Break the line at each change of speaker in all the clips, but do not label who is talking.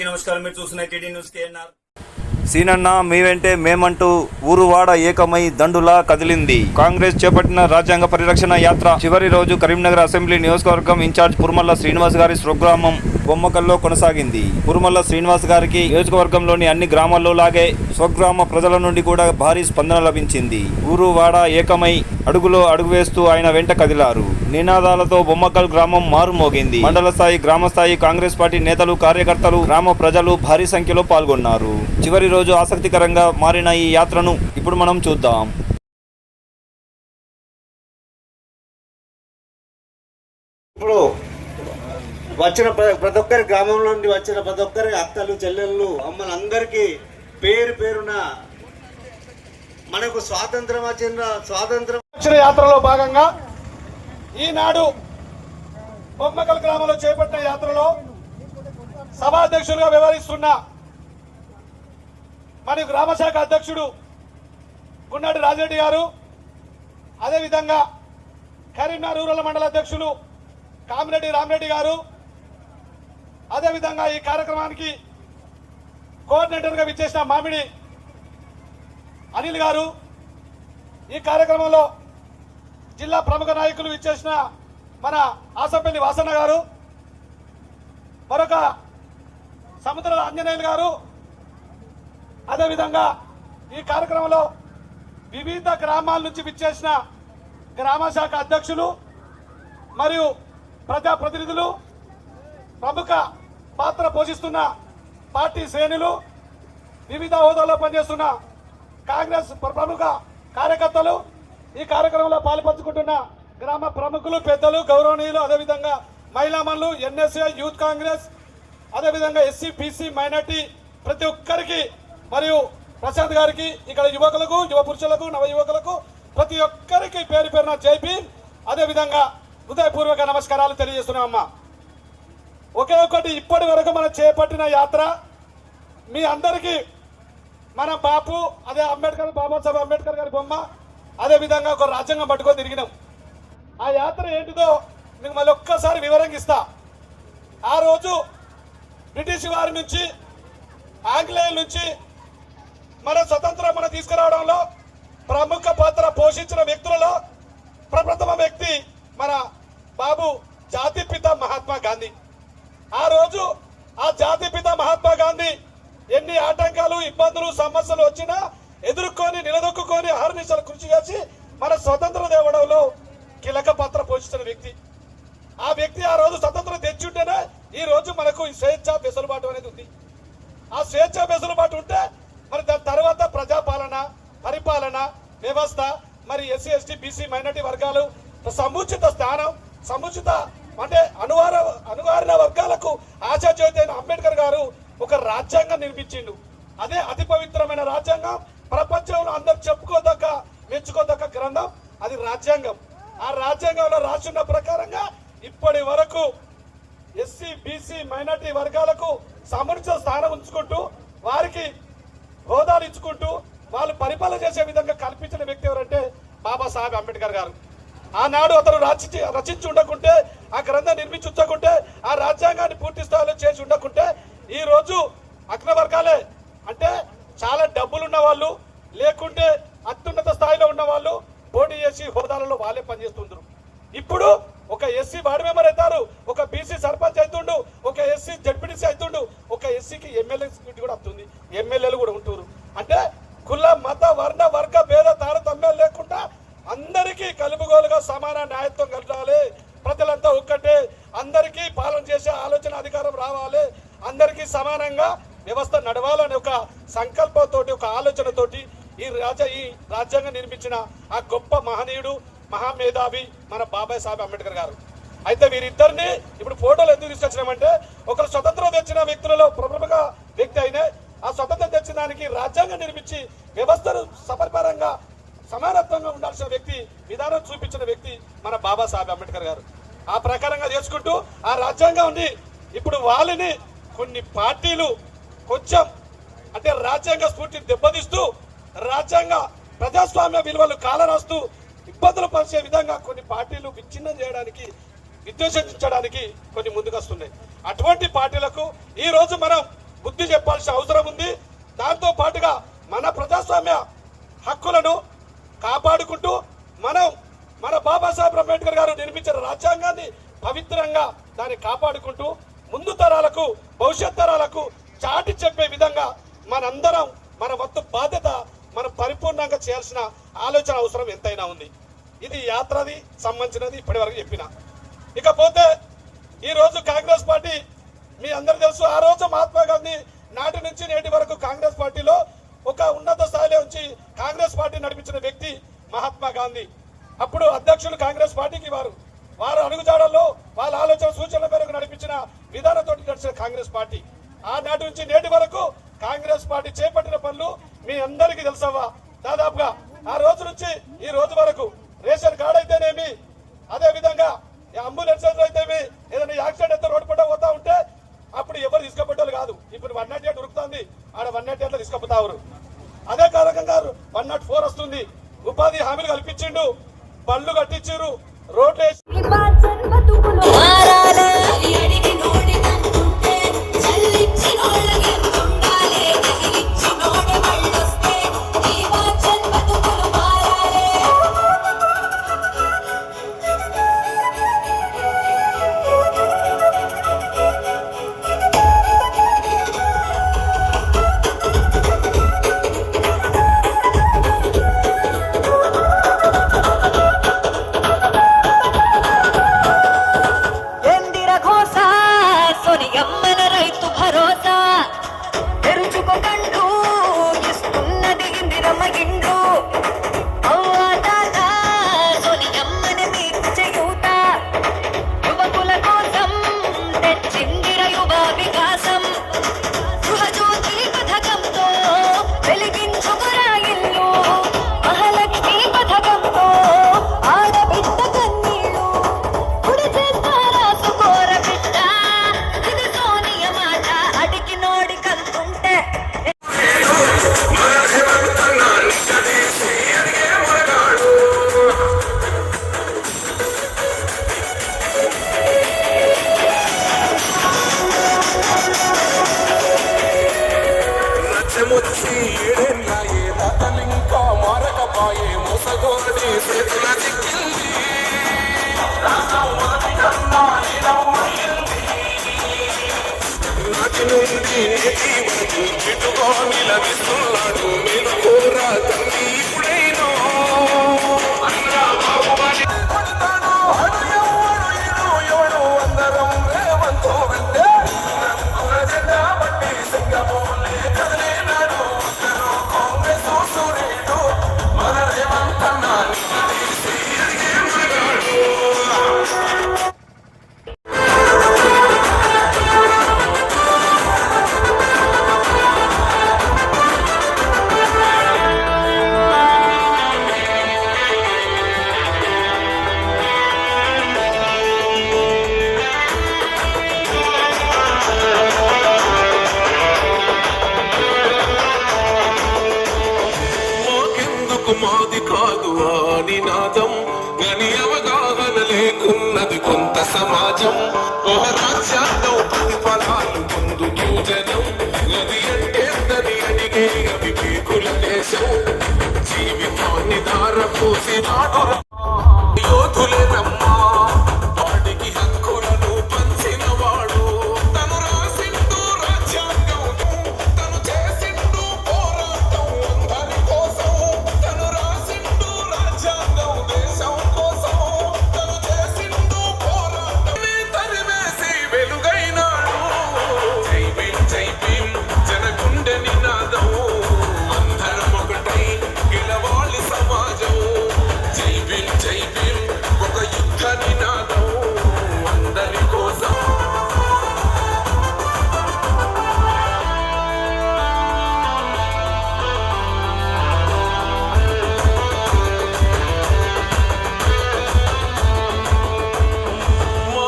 నమస్కారం. మీరు చూస్తున్న టీడీ న్యూస్ కేఎన్ఆర్.
సీనన్న మీ వెంటే మేమంటూ ఊరువాడ ఏకమై దండులా కదిలింది. కాంగ్రెస్ చేపట్టిన రాజ్యాంగ పరిరక్షణ యాత్ర చివరి రోజు కరీంనగర్ అసెంబ్లీ నియోజకవర్గం ఇన్ఛార్జ్ పురుమల్ల శ్రీనివాస్ గారి స్వగ్రామం బొమ్మకల్లో కొనసాగింది. పురుమల్ల శ్రీనివాస్ గారికి నియోజకవర్గంలోని అన్ని గ్రామాల్లో లాగే స్వగ్రామ ప్రజల నుండి కూడా భారీ స్పందన లభించింది. ఊరువాడ ఏకమై అడుగులో అడుగు వేస్తూ ఆయన వెంట కదిలారు. నినాదాలతో బొమ్మకల్ గ్రామం మారుమోగింది. మండల స్థాయి, గ్రామ స్థాయి కాంగ్రెస్ పార్టీ నేతలు, కార్యకర్తలు, గ్రామ ప్రజలు భారీ సంఖ్యలో పాల్గొన్నారు. చివరి రోజు ఆసక్తికరంగా మారిన ఈ యాత్రను ఇప్పుడు మనం చూద్దాం.
ఇప్పుడు వచ్చిన ప్రతి ఒక్కరి గ్రామం నుండి వచ్చిన ప్రతి ఒక్కరి అక్కలు, చెల్లెళ్ళు, అమ్మలు అందరికీ పేరు పేరున మనకు స్వాతంత్రం
యాత్రలో భాగంగా ఈనాడు బొమ్మకల్ గ్రామంలో చేపట్టిన యాత్రలో సభాధ్యక్షులుగా వ్యవహరిస్తున్న మరియు గ్రామ శాఖ అధ్యక్షుడు గుండాడి రాజిరెడ్డి గారు, అదేవిధంగా కరీంనగర్ రూరల్ మండల అధ్యక్షులు కామిరెడ్డి రామిరెడ్డి గారు, అదేవిధంగా ఈ కార్యక్రమానికి కోఆర్డినేటర్గా విచ్చేసిన మామిడి అనిల్ గారు, ఈ కార్యక్రమంలో జిల్లా ప్రముఖ నాయకులు విచ్చేసిన మన ఆసంపల్లి వాసన్న గారు, మరొక సముద్రాల ఆంజనేయులు గారు, అదేవిధంగా ఈ కార్యక్రమంలో వివిధ గ్రామాల నుంచి విచ్చేసిన గ్రామ శాఖ అధ్యక్షులు మరియు ప్రజాప్రతినిధులు, ప్రముఖ పాత్ర పోషిస్తున్న పార్టీ శ్రేణులు, వివిధ హోదాల్లో పనిచేస్తున్న కాంగ్రెస్ ప్రముఖ కార్యకర్తలు, ఈ కార్యక్రమంలో పాల్పంచుకుంటున్న గ్రామ ప్రముఖులు, పెద్దలు, గౌరవనీయులు, అదేవిధంగా మహిళామణులు, ఎన్ఎస్ఏ, యూత్ కాంగ్రెస్, అదేవిధంగా ఎస్సీ, బీసీ, మైనార్టీ ప్రతి ఒక్కరికి మరియు ప్రశాంత్ గారికి, ఇక్కడ యువకులకు, యువ పురుషులకు, నవ యువకులకు ప్రతి ఒక్కరికి పేరు పేరున జైపీ, అదేవిధంగా హృదయపూర్వక నమస్కారాలు తెలియజేస్తున్నామమ్మా. ఒకే ఒకటి, ఇప్పటి వరకు మనం చేపట్టిన యాత్ర మీ అందరికీ మన బాపు, అదే అంబేద్కర్, బాబాసాహెబ్ అంబేద్కర్ గారి బొమ్మ, అదేవిధంగా ఒక రాజ్యాంగం పట్టుకొని తిరిగినాం. ఆ యాత్ర ఏంటిదో మీకు మళ్ళీ ఒక్కసారి వివరంగా ఇస్తా. ఆ రోజు బ్రిటిష్ వారి నుంచి, ఆంగ్లేయుల నుంచి మన స్వతంత్రం మనం తీసుకురావడంలో ప్రముఖ పాత్ర పోషించిన వ్యక్తులలో ప్రప్రథమ వ్యక్తి మన బాబు జాతిపిత మహాత్మా గాంధీ. ఆ రోజు ఆ జాతిపిత మహాత్మా గాంధీ ఎన్ని ఆటంకాలు, ఇబ్బందులు, సమస్యలు వచ్చినా ఎదుర్కొని నిలదొక్కుని అహర్నిశలు కృషి చేసి మన స్వతంత్ర తేవడంలో కీలక పాత్ర పోషించిన వ్యక్తి. ఆ వ్యక్తి ఆ రోజు స్వతంత్రం తెచ్చుంటేనే ఈ రోజు మనకు స్వేచ్ఛ వెసులుబాటు అనేది ఉంది. ఆ స్వేచ్ఛ వెసులుబాటు ఉంటే మరి దాని తర్వాత ప్రజాపాలన, పరిపాలన వ్యవస్థ, మరి ఎస్సీ, ఎస్టీ, బీసీ, మైనార్టీ వర్గాలు సముచిత స్థానం, సముచిత అంటే అణగారిన వర్గాలకు ఆశాజ్యోతి అయిన అంబేద్కర్ గారు ఒక రాజ్యాంగం నిర్మించిండు. అదే అతి పవిత్రమైన రాజ్యాంగం, ప్రపంచంలో అందరు చెప్పుకోదగ్గ, మెచ్చుకోదగ్గ గ్రంథం అది రాజ్యాంగం. ఆ రాజ్యాంగంలో రాసున్న ప్రకారంగా ఇప్పటి వరకు ఎస్సీ, బీసీ, మైనార్టీ వర్గాలకు సముచిత స్థానం ఉంచుకుంటూ, వారికి హోదాలు ఇచ్చుకుంటూ వాళ్ళు పరిపాలన చేసే విధంగా కల్పించిన వ్యక్తి ఎవరంటే బాబాసాహెబ్ అంబేద్కర్ గారు. ఆనాడు అతను రచించి ఉండకుంటే, ఆ గ్రంథం నిర్మించి ఉంచకుంటే, ఆ రాజ్యాంగాన్ని పూర్తి స్థాయిలో చేసి ఉండకుంటే ఈ రోజు అగ్ర వర్గాలే అంటే చాలా డబ్బులున్న వాళ్ళు, లేకుంటే అత్యున్నత స్థాయిలో ఉన్న వాళ్ళు పోటీ చేసి హోదాలలో వాళ్ళే పనిచేస్తుండ్రు. ఇప్పుడు ఒక ఎస్సీ వార్డు మెంబర్ అవుతారు, ఒక బీసీ సర్పంచ్ అవుతుండు, ఒక ఎస్సీ జడ్పీటీసీ అవుతుండు, ఒక ఎస్సీకి ఎమ్మెల్యే సీట్ కూడా అవుతుంది, ఎమ్మెల్యేలు కూడా ఉంటున్నారు. అంటే కుల, మత, వర్ణ, వర్గ భేద తారతమ్యాలు లేకుండా అందరికీ కలుపుగోలుగా సమాన న్యాయత్వం కలగాలి, ప్రజలంతా ఒక్కటే, అందరికీ పాలన చేసే ఆలోచన, అధికారం రావాలి, అందరికీ సమానంగా వ్యవస్థ నడవాలనే ఒక సంకల్పంతో, ఒక ఆలోచనతోటి ఈ రాజ్యాంగం నిర్మించిన ఆ గొప్ప మహనీయుడు, మహామేధావి మన బాబాసాహెబ్ అంబేద్కర్ గారు. అయితే వీరిద్దరిని ఇప్పుడు ఫోటోలు ఎందుకు తీసుకొచ్చినామంటే, ఒకరు స్వతంత్రం తెచ్చిన వ్యక్తులలో ప్రముఖ వ్యక్తి అయినా, ఆ స్వతంత్రం తెచ్చిన దానికి రాజ్యాంగం నిర్మించి వ్యవస్థను సపరిపారంగా సమానత్వంగా ఉండాల్సిన వ్యక్తి, విధానం చూపించిన వ్యక్తి మన బాబాసాహెబ్ అంబేద్కర్ గారు. ఆ ప్రకారంగా చేసుకుంటూ ఆ రాజ్యాంగాన్ని ఇప్పుడు వాళ్ళని కొన్ని పార్టీలు కొంచెం అంటే రాజ్యాంగ స్ఫూర్తిని దెబ్బతీస్తూ, రాజ్యాంగ ప్రజాస్వామ్య విలువలు కాలరాస్తూ ఇబ్బందులు పరిచే విధంగా కొన్ని పార్టీలు విచ్ఛిన్నం చేయడానికి, విద్వేషించడానికి కొన్ని ముందుకొస్తున్నాయి. అటువంటి పార్టీలకు ఈ రోజు మనం బుద్ధి చెప్పాల్సిన అవసరం ఉంది. దాంతో పాటుగా మన ప్రజాస్వామ్య హక్కులను కాపాడుకుంటూ మన బాబాసాహెబ్ అంబేద్కర్ గారు నిర్మించిన రాజ్యాంగాన్ని పవిత్రంగా దాన్ని కాపాడుకుంటూ ముందు తరాలకు భవిష్యత్ తరాలకు చాటి చెప్పే విధంగా మనందరం మన వంతు బాధ్యత మనం పరిపూర్ణంగా చేయాల్సిన ఆలోచన అవసరం ఎంతైనా ఉంది. ఇది యాత్రది సంబంధించినది ఇప్పటి వరకు చెప్పిన. ఇకపోతే ఈ రోజు కాంగ్రెస్ పార్టీ మీ అందరూ తెలుసు, ఆ రోజు మహాత్మా గాంధీ నాటి నుంచి నేటి వరకు కాంగ్రెస్ పార్టీలో ఒక ఉన్నత స్థాయిలో ఉంచి కాంగ్రెస్ పార్టీ నడిపించిన వ్యక్తి మహాత్మా గాంధీ. అప్పుడు అధ్యక్షులు కాంగ్రెస్ పార్టీకి వారు అడుగుజాడల్లో వాళ్ళ ఆలోచన సూచనల మేరకు నడిపించిన విధానంతో నడిచిన కాంగ్రెస్ పార్టీ. ఆనాటి నుంచి నేటి వరకు కాంగ్రెస్ పార్టీ చేపట్టిన పనులు మీ అందరికీ తెలుసవ్వా. దాదాపుగా ఆ రోజు నుంచి ఈ రోజు వరకు రేషన్ కార్డు అయితేనేమి, అదే విధంగా అంబులెన్స్ అయితేమి, ఏదైనా యాక్సిడెంట్ అయితే రోడ్డు పడ్డ పోతా ఉంటే అప్పుడు ఎవరు తీసుకుపోయేవాళ్ళు కాదు. ఇప్పుడు 108 ఉరుకుతుంది, ఆడ 108 తీసుకుపోతారు. అదే కారకంగా 104 వస్తుంది. ఉపాధి హామీలు కల్పించిండు, బళ్ళు కట్టించారు, రోడ్లు వేసి
మాది కాదు ఆ నినాదం, గని అవగాహన లేకున్నది కొంత సమాజం. ఒక రాజ్యాంగం ప్రతిఫలాలు పొందుతూ జనం, గది అంటే అడిగే వివేకుల దేశం. జీవితాన్ని ధారపోసి నాడు యోధులే రమ్మా, వాడికి హక్కులను పంచిన వాడు. తను రాసిండు రాజ్యాంగం, తను చేసిండు పోరాటం అందరి కోసం. తను రాసిండు రాజ్యాంగం దేశం కోసం, తను చేసిండు పోరాటం తరివేసి వెలుగైనాడు. జై భీమ్ జై భీమ్ జనగుండె నినాదం, అందరం ఒకటై గెలవాలి సమాజం. జై భీమ్ జై భీమ్ ఒక యుద్ధ నినాదం అందరి కోసం.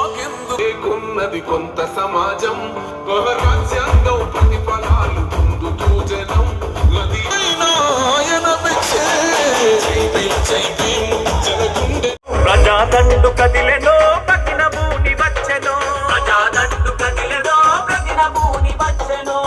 మాకెందుకున్నది కొంత సమాజం, ఒక రాజ్యాంగం ప్రతిఫలాలు పొందుతూ జనం. గది ఆయన మెచ్చే జై భీమ్ జై భీమ్ జనగుండె.
ప్రజాదండు కదిలెనో ప్రతిన భూని వచ్చెనో, ప్రజాదండు కదిలెనో ప్రతిన భూని వచ్చెనో.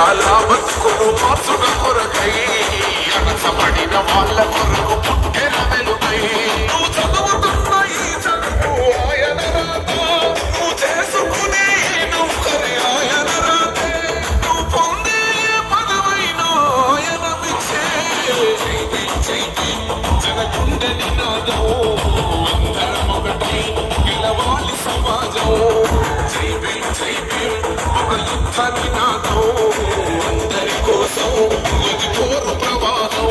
కష్టాల బతుకును మార్చుట కొరకై అనసబడిన వాళ్ళ కొరకు పుట్టెన వెలుగై నువ్వు చదువుతున్న ఈ చదువు ఆయన రాత నువ్వు చేసుకునే నౌకరి ఆయన రాతే నువ్వు పొందే పదవైన ఆయన పిచ్చే జనగుండె నినాదం అందరం ఒకటి గెలవాలి సమాజం జై భీమ్ జై భీమ్ ఒక యుద్ధ నినాదం అందరి కోసం ఇది పోరు ప్రవాహం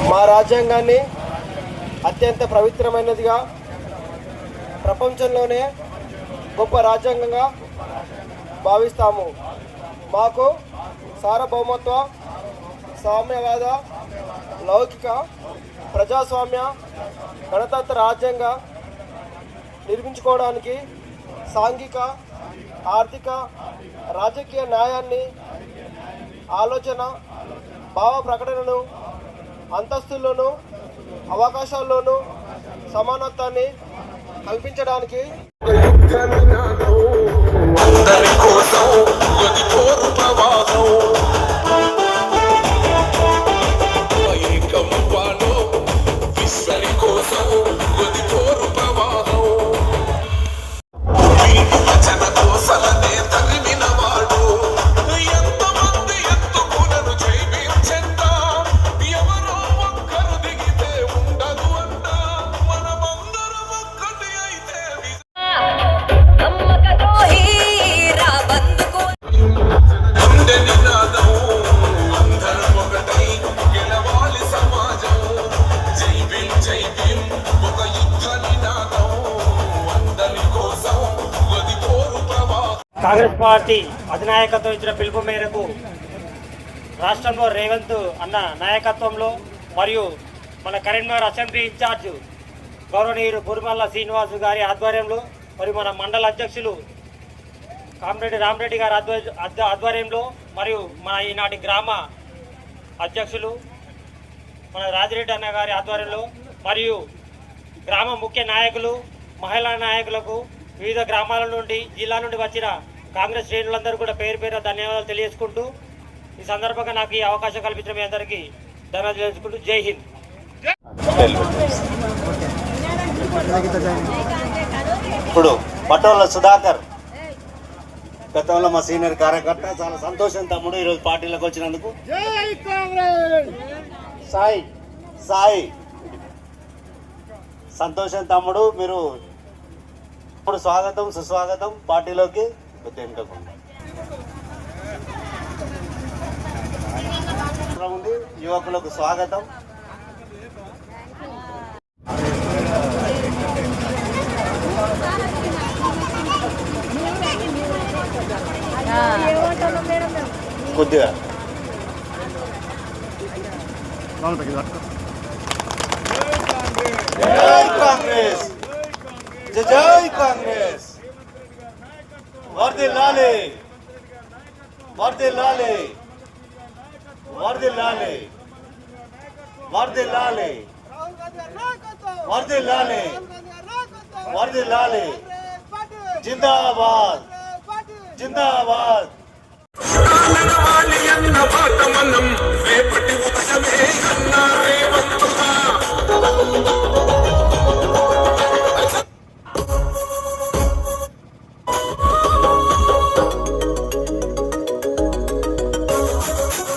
మా రాజ్యాంగాన్ని అత్యంత పవిత్రమైనదిగా ప్రపంచంలోనే గొప్ప రాజ్యాంగంగా భావిస్తాము. మాకు సార్వభౌమత్వ, సామ్యవాద, లౌకిక, ప్రజాస్వామ్య, గణతంత్ర రాజ్యాంగ నిర్మించుకోవడానికి సాంఘిక, ఆర్థిక, రాజకీయ న్యాయాన్ని, ఆలోచన, భావ ప్రకటనను, అంతస్తుల్లోనూ అవకాశాల్లోనూ సమానత్వాన్ని కల్పించడానికి
అందరి కోసం ఇది పోరు ప్రవాహం ఏకముపాలో విశ్వరి కోసం ఇది పోరు ప్రవాహం వీటి వచన కోసలనే తరిమిన వాడు ఎంతమంది ఎత్తుకులను జై భీమ్ చెందా ఎవరో ఒక్కరు దిగితే ఉండదు అంట మనమందరం ఒక్కటి అయితే గుండె నినాదం అందరం ఒకటై గెలవాలి సమాజం జై భీమ్ ఒక యుద్ధ నినాదం అందరి కోసం అది పోరు ప్రవాహం
కాంగ్రెస్ పార్టీ అధినాయకత్వం ఇచ్చిన పిలుపు మేరకు రాష్ట్రంలో రేవంత్ అన్న నాయకత్వంలో మరియు మన కరీంనగర్ అసెంబ్లీ ఇన్ఛార్జ్ గౌరవనీయులు బుర్మల్ల శ్రీనివాస్ గారి ఆధ్వర్యంలో మరియు మన మండల అధ్యక్షులు కామిరెడ్డి రామరెడ్డి గారి ఆధ్వర్యంలో మరియు మన ఈనాటి గ్రామ అధ్యక్షులు మన రాజిరెడ్డి అన్న గారి ఆధ్వర్యంలో మరియు గ్రామ ముఖ్య నాయకులు, మహిళా నాయకులకు, వివిధ గ్రామాల నుండి, జిల్లా నుండి వచ్చిన కాంగ్రెస్ శ్రేణులందరూ కూడా పేరు పేరు ధన్యవాదాలు తెలియజేసుకుంటూ ఈ సందర్భంగా నాకు ఈ అవకాశం కల్పించిన మీ అందరికీ ధన్యవాదాలు తెలుసుకుంటూ జై హింద్.
ఇప్పుడు పటోళ్ళ సుధాకర్ గతంలో మా సీనియర్ కార్యకర్త, చాలా సంతోషం తమ్ముడు ఈరోజు పార్టీలోకి వచ్చినందుకు. సాయి సాయి సంతోషం తమ్ముడు, మీరు ఇప్పుడు స్వాగతం సుస్వాగతం పార్టీలోకి. ఉంది యువకులకు స్వాగతం. కొద్దిగా జై కాంగ్రెస్, జై కాంగ్రెస్, వర్ధిల్లాలి వర్ధిల్లాలి వర్ధిల్లాలి వర్ధిల్లాలి వర్ధిల్లాలి వర్ధిల్లాలి జిందాబాద్ జిందాబాద్.
వాలి అన్న పాట మనం రేపటి ఉదయమే అన్నా రేవంతుగా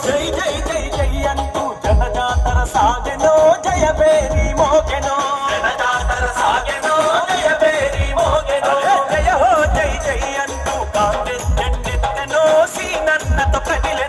జై జై జై జై అంటూ జనజాతర సాగెనో, జయబేరి మోగెనో, జనజాతర సాగెనో, జయబేరి మోగెనో, జయ హో జై జై అంటూ కాంగ్రెస్ జెండెత్తెనో, సీనన్నతో కదిలే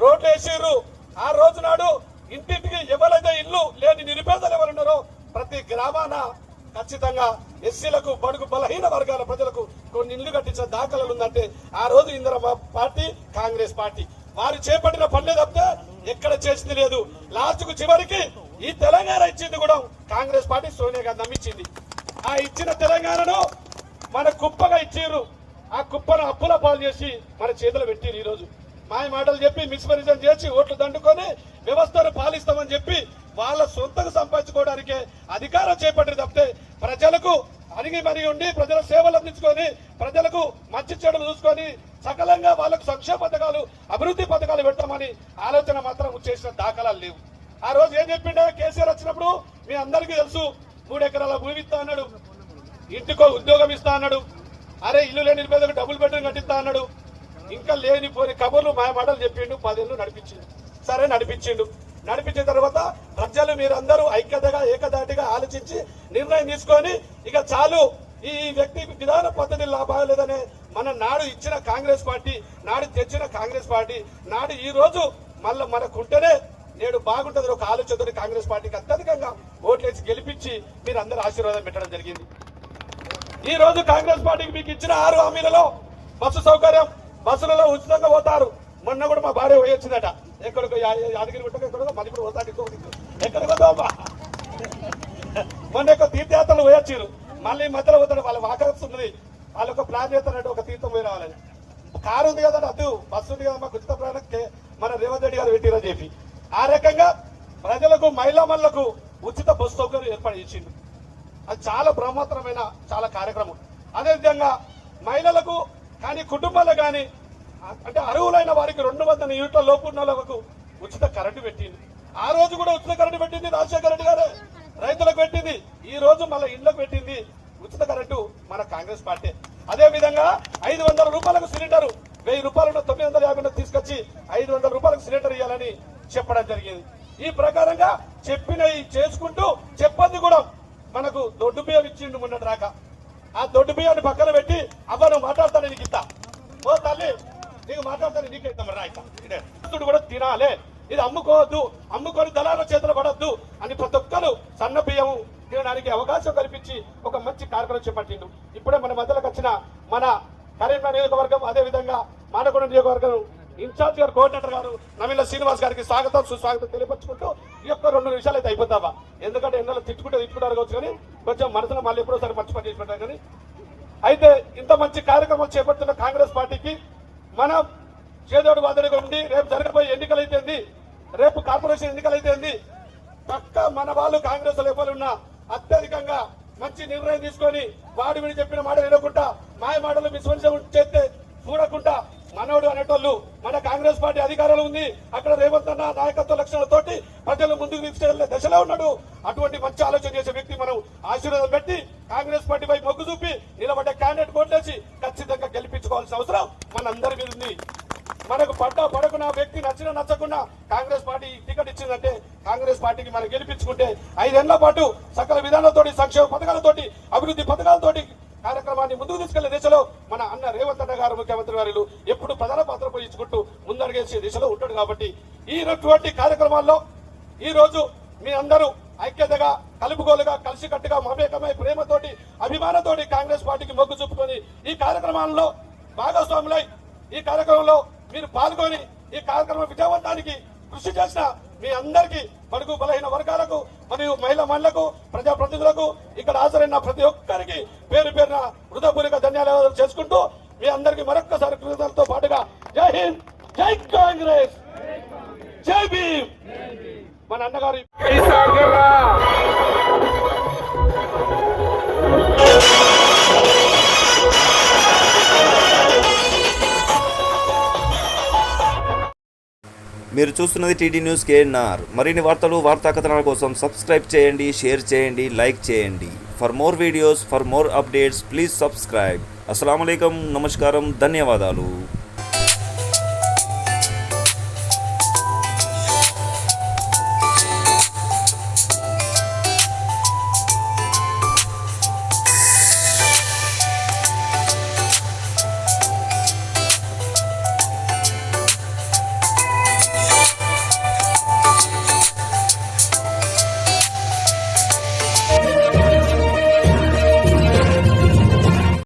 రోడ్లు వేసిర్రు. ఆ రోజు నాడు ఇంటింటికి ఎవరైతే ఇల్లు లేని నిరుపేదలు ఎవరున్నారో ప్రతి గ్రామాన ఖచ్చితంగా ఎస్సీలకు బడుగు బలహీన వర్గాల ప్రజలకు కొన్ని ఇల్లు కట్టించిన దాఖలాలు ఉందంటే ఆ రోజు ఇందిరమ్మ పార్టీ కాంగ్రెస్ పార్టీ వారు చేపట్టిన పనులే తప్పితే ఎక్కడ చేసింది లేదు. లాస్ట్ కు చివరికి ఈ తెలంగాణ ఇచ్చింది కూడా కాంగ్రెస్ పార్టీ సోనియా గాంధీ నమ్మించింది. ఆ ఇచ్చిన తెలంగాణను మన కుప్పగా ఇచ్చిర్రు. ఆ కుప్పను అప్పుల పాలు చేసి మన చేతులు పెట్టిరు. ఈ రోజు మాయ మాటలు చెప్పి మిస్మరిజం చేసి ఓట్లు దండుకొని వ్యవస్థను పాలిస్తామని చెప్పి వాళ్ళ సొంతకు సంపాదించుకోవడానికే అధికారం చేపట్టారు తప్పితే ప్రజలకు అణిగి మరిగి ఉండి ప్రజల సేవలు అందించుకొని ప్రజలకు మంచి చెడులు చూసుకొని సకలంగా వాళ్ళకు సంక్షేమ పథకాలు అభివృద్ధి పథకాలు పెట్టామని ఆలోచన మాత్రం చేసిన దాఖలాలు లేవు. ఆ రోజు ఏం చెప్పిండే కేసీఆర్ వచ్చినప్పుడు మీ అందరికీ తెలుసు, 3 ఎకరాల భూమి ఇస్తా అన్నాడు, ఇంటికో ఉద్యోగం ఇస్తా అన్నాడు, అరే ఇల్లు లేని నిరుపేదకు డబుల్ బెడ్రూమ్ కట్టిస్తా అన్నాడు. ఇంకా లేనిపోని కబుర్లు మాయ మాటలు చెప్పిండు. 10 ఏళ్ళు నడిపించిండు. సరే నడిపించిండు. నడిపించిన తర్వాత ప్రజలు మీరందరూ ఐక్యతగా ఏకదాటిగా ఆలోచించి నిర్ణయం తీసుకొని ఇక చాలు ఈ వ్యక్తి విధాన పద్ధతి బాగలేదనే మన నాడు ఇచ్చిన కాంగ్రెస్ పార్టీ, నాడు తెచ్చిన కాంగ్రెస్ పార్టీ, నాడు ఈ రోజు మళ్ళీ మనకుంటేనే నేడు బాగుంటుంది ఒక ఆలోచనతో కాంగ్రెస్ పార్టీకి అత్యధికంగా ఓట్లేసి గెలిపించి మీరు అందరూ ఆశీర్వాదం పెట్టడం జరిగింది. ఈ రోజు కాంగ్రెస్ పార్టీకి మీకు ఇచ్చిన 6 హామీలలో బస్సు సౌకర్యం, బస్సులలో ఉచితంగా పోతారు. మొన్న కూడా మా భార్య పోయొచ్చిందట, ఎక్కడికో యాదగిరి గుట్టకు ఎక్కడికో మళ్ళీ కూడా పోతాడు, ఎక్కడికో మొన్న ఎక్కువ తీర్థయాత్రలు పోయొచ్చారు. మళ్ళీ మధ్యలో పోతాడు, వాళ్ళ వాకర్స్ ఉన్నది, వాళ్ళు ఒక ప్లాన్ చేస్తారంటే ఒక తీర్థం పోయి రావాలని. కారు ఉంది కదా అద్దు, బస్సు ఉంది కదా మాకు ఉచిత ప్రయాణం మన రేవంత్ రెడ్డి గారు పెట్టిరని చెప్పి ఆ రకంగా ప్రజలకు మహిళలకు ఉచిత బస్సు సౌకర్యం ఏర్పాటు చేసిండు. అది చాలా బ్రహ్మోత్తరమైన చాలా కార్యక్రమం. అదేవిధంగా మహిళలకు కానీ కుటుంబాలకు కానీ అంటే అర్హులైన వారికి 200 యూనిట్ల లోపు ఉన్న వాళ్ళకు ఉచిత కరెంటు పెట్టింది. ఆ రోజు కూడా ఉచిత కరెంటు పెట్టింది రాజశేఖర రెడ్డి గారే, రైతులకు పెట్టింది. ఈ రోజు మళ్ళీ ఇళ్లకు పెట్టింది ఉచిత కరెంటు మన కాంగ్రెస్ పార్టీ. అదే విధంగా 500 రూపాయలకు సిలిండర్, 1000 రూపాయలు 950 తీసుకొచ్చి 500 రూపాయలకు సిలిండర్ ఇవ్వాలని చెప్పడం జరిగింది. ఈ ప్రకారంగా చెప్పినవి చేసుకుంటూ చెప్పంది కూడా మనకు దొడ్డు బియ్యం ఇచ్చిండు మొన్నటి రాక. ఆ దొడ్డు బియ్యాన్ని పక్కన పెట్టి అవ్వ నువ్వు మాట్లాడతాను నీకు ఇస్తా, ఓ తల్లి నీకు మాట్లాడతాను నీకు ఇద్దాం రాయితా కూడా తినాలే, ఇది అమ్ముకోవద్దు, అమ్ముకొని దళాల చేతులు పడొద్దు అని ప్రతి ఒక్కరు సన్న బియ్యం తినడానికి అవకాశం కల్పించి ఒక మంచి కార్యక్రమం చేపట్టిండు. ఇప్పుడే మన మధ్యలోకి వచ్చిన మన కరీంనగర్ నియోజకవర్గం అదే విధంగా మానకొండ నియోజకవర్గం ఇన్ఛార్జ్ గారు కోఆర్డినేటర్ గారు నవీల శ్రీనివాస్ గారికి స్వాగతం సుస్వాగతం తెలియపరుచుకుంటూ ఈ యొక్క 2 నిమిషాలు అయితే అయిపోతావా, ఎందుకంటే ఎన్నో తిట్టుకుంటారు కావచ్చు కానీ కొంచెం మనసులో మళ్ళీ ఎప్పుడోసారి మంచి పని చేసి పెట్టారు. కానీ అయితే ఇంత మంచి కార్యక్రమం చేపడుతున్న కాంగ్రెస్ పార్టీకి మనం చేదోడు వాదనగా ఉండి రేపు జరగబోయే ఎన్నికలైతేంది, రేపు కార్పొరేషన్ ఎన్నికలైతేంది పక్క మన వాళ్ళు కాంగ్రెస్ లోపల ఉన్న అత్యధికంగా మంచి నిర్ణయం తీసుకొని వాడు వీడు చెప్పిన మాట వినకుండా మాయ మాటలు విశ్వసం చేస్తే చూడకుండా మనోడు అనేటోళ్ళు మన కాంగ్రెస్ పార్టీ అధికారంలో ఉంది, అక్కడ రేవంత్ అన్న నాయకత్వ లక్షణాలతోటి ప్రజలు ముందుకు తీసుకెళ్లే దశలో ఉన్నాడు. అటువంటి మంచి ఆలోచన చేసే వ్యక్తి మనం ఆశీర్వాదం పెట్టి కాంగ్రెస్ పార్టీ పై మొగ్గు చూపి నిలబడ్డ క్యాండిడేట్ కోట్లేసి ఖచ్చితంగా గెలిపించుకోవాల్సిన అవసరం మనందరి మీద ఉంది. మనకు పడకున్న వ్యక్తి నచ్చినా నచ్చకున్నా కాంగ్రెస్ పార్టీ టికెట్ ఇచ్చిందంటే కాంగ్రెస్ పార్టీకి మనం గెలిపించుకుంటే 5 ఏళ్ల పాటు సకల విధానాలతోటి సంక్షేమ పథకాలతోటి అభివృద్ధి పథకాలతోటి కార్యక్రమాన్ని ముందుకు తీసుకెళ్లే దిశలో మన అన్న రేవంత్ అన్న గారు ముఖ్యమంత్రి వారు ఎప్పుడు ప్రధాన పాత్ర పోయించుకుంటూ ముందడుగేసే దిశలో ఉంటాడు. కాబట్టి ఈటువంటి కార్యక్రమాల్లో ఈ రోజు మీ అందరూ ఐక్యతగా కలుపుకోలుగా కలిసికట్టుగా మమేకమై ప్రేమతోటి అభిమానంతోటి కాంగ్రెస్ పార్టీకి మొగ్గు చూపుకొని ఈ కార్యక్రమాల్లో భాగస్వాములై ఈ కార్యక్రమంలో మీరు పాల్గొని ఈ కార్యక్రమం విజయవంతానికి కృషి చేసిన మీ అందరికీ బడుగు బలహీన వర్గాలకు మరియు మహిళలకు ప్రజాప్రతినిధులకు ఇక్కడ హాజరైన ప్రతి ఒక్కరికి పేరు పేరున హృదయపూర్వక ధన్యవాదాలు చేసుకుంటూ మీ అందరికీ మరొక్కసారి కృతజ్ఞతలతో పాటుగా జై హింద్, జై కాంగ్రెస్, జై భీమ్. మన అన్నగారు
మీరు చూస్తున్నది టీటీ న్యూస్ కేఎన్ఆర్. మరిన్ని వార్తలు వార్తా కథనాల కోసం సబ్స్క్రైబ్ చేయండి, షేర్ చేయండి, లైక్ చేయండి. For more videos, for more updates please subscribe. అస్సలాము అలైకుం, నమస్కారం, ధన్యవాదాలు.